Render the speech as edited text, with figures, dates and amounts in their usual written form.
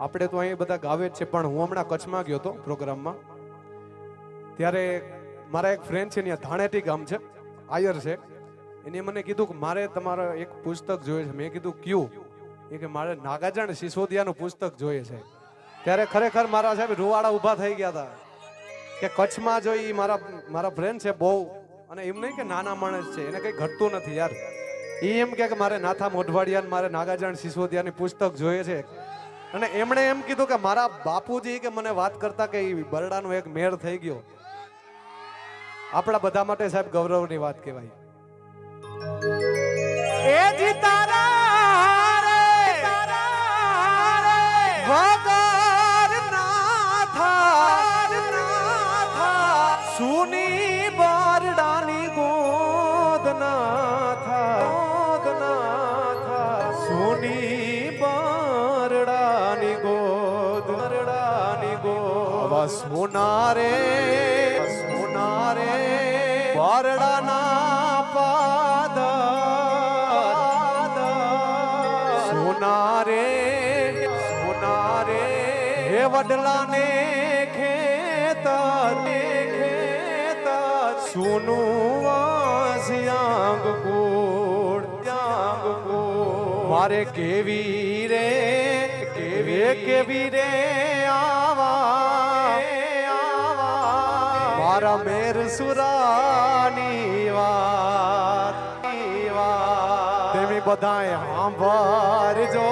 આપણે તો અહીં બધા ગાવે જ છે, પણ હું હમણાં કચ્છમાં ગયો હતો પ્રોગ્રામમાં, ત્યારે મારા એક ફ્રેન્ડ છે ત્યાં ધાણેટી ગામ છે, આયર છે, એને મને કીધું કે મારે તમારો એક પુસ્તક જોઈએ છે. મેં કીધું ક્યું? એ કે મારે નાગાજણ સિસોદિયાનું પુસ્તક જોઈએ છે. ત્યારે ખરેખર મારા સાહેબ રૂવાડા ઊભા થઈ ગયા હતા કે કચ્છમાં જો ઈ મારા ફ્રેન્ડ છે બહુ, અને એમ નહીં કે નાના માણસ છે, એને કંઈ ઘટતું નથી યાર. એ એમ કે મારે નાથા મોઢવાડિયા મારે નાગાજણ સિસોદિયાની પુસ્તક જોઈએ છે. અને એમણે એમ કીધું કે મારા બાપુજી કે મને વાત કરતા કે ઈ બરડાનો એક મેળ થઈ ગયો. આપણા બધા માટે સાહેબ ગૌરવની વાત કહેવાય. એ જી તારા રે વગર નાથા સુની બરડાની ગોદ નાથા સુની બરડાની ગોદ સોના રે બરડાના પાદ સોના રે હે વડલાને ખેતર સુનું વાસિયાંગ કુળ મારે કેવી રે આવા મારા મેર સુરાની વાત તેમી બધાએ સાંભળજો.